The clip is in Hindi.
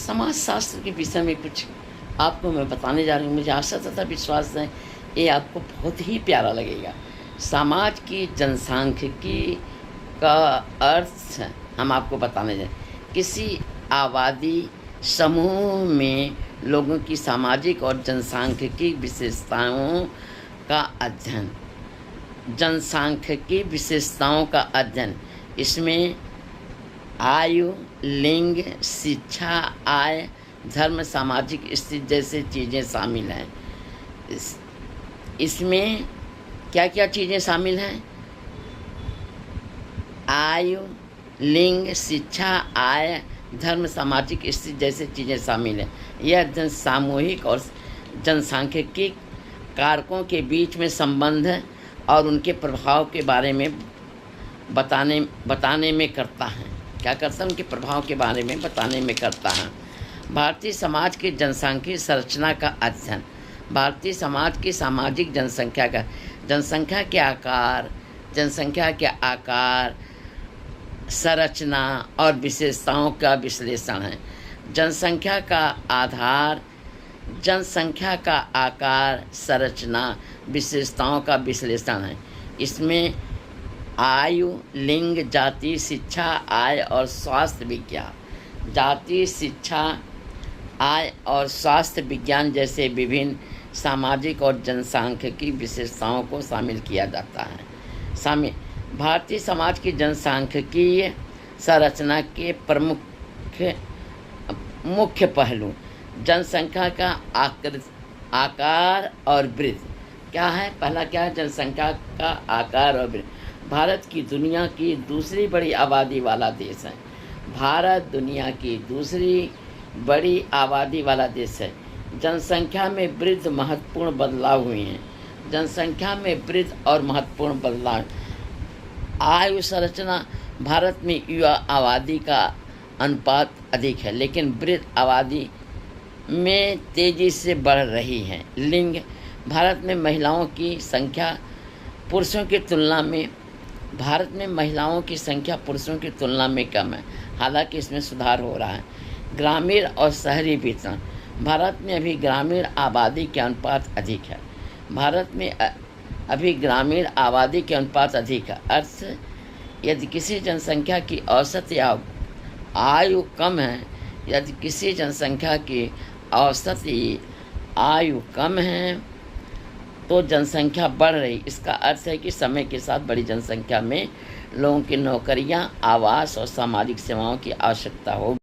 समाज शास्त्र के विषय में कुछ आपको मैं बताने जा रही हूँ। मुझे आशा तथा विश्वास है ये आपको बहुत ही प्यारा लगेगा। समाज की जनसांख्यिकी का अर्थ हम आपको बताने जा रहे हैं। किसी आबादी समूह में लोगों की सामाजिक और जनसांख्यिकी विशेषताओं का अध्ययन। जनसांख्यिकी विशेषताओं का अध्ययन, इसमें आयु, लिंग, शिक्षा, आय, धर्म, सामाजिक स्थिति जैसे चीज़ें शामिल हैं। इसमें क्या क्या चीज़ें शामिल हैं? आयु, लिंग, शिक्षा, आय, धर्म, सामाजिक स्थिति जैसे चीज़ें शामिल हैं। यह अध्ययन सामूहिक और जनसांख्यिकी कारकों के बीच में संबंध और उनके प्रभाव के बारे में बताने में करता है। क्या करता है? उनके प्रभाव के बारे में बताने में करता है। भारतीय समाज की जनसांख्यिक संरचना का अध्ययन। भारतीय समाज की सामाजिक जनसंख्या के आकार, संरचना और विशेषताओं का विश्लेषण है। जनसंख्या का आधार, जनसंख्या का आकार, संरचना, विशेषताओं का विश्लेषण है। इसमें आयु, लिंग, जाति, शिक्षा, आय और स्वास्थ्य विज्ञान, जाति, शिक्षा, आय और स्वास्थ्य विज्ञान जैसे विभिन्न सामाजिक और जनसांख्यिकी विशेषताओं को शामिल किया जाता है। भारतीय समाज की जनसांख्यिकीय संरचना के मुख्य पहलू। जनसंख्या का आकार और वृद्धि। क्या है? पहला क्या है? जनसंख्या का आकार और वृद्धि। भारत की दुनिया की दूसरी बड़ी आबादी वाला देश है। भारत दुनिया की दूसरी बड़ी आबादी वाला देश है। जनसंख्या में वृद्धि महत्वपूर्ण बदलाव हुए हैं। जनसंख्या में वृद्धि और महत्वपूर्ण बदलाव। आयु संरचना, भारत में युवा आबादी का अनुपात अधिक है, लेकिन वृद्ध आबादी में तेज़ी से बढ़ रही है। लिंग, भारत में महिलाओं की संख्या पुरुषों की तुलना में कम है, हालांकि इसमें सुधार हो रहा है। ग्रामीण और शहरी वितरण, भारत में अभी ग्रामीण आबादी के अनुपात अधिक है। भारत में अभी ग्रामीण आबादी के अनुपात अधिक है। अर्थ, यदि किसी जनसंख्या की औसत या आयु कम है, यदि किसी जनसंख्या की औसत आयु कम है तो जनसंख्या बढ़ रही। इसका अर्थ है कि समय के साथ बड़ी जनसंख्या में लोगों की नौकरियां, आवास और सामाजिक सेवाओं की आवश्यकता होगी।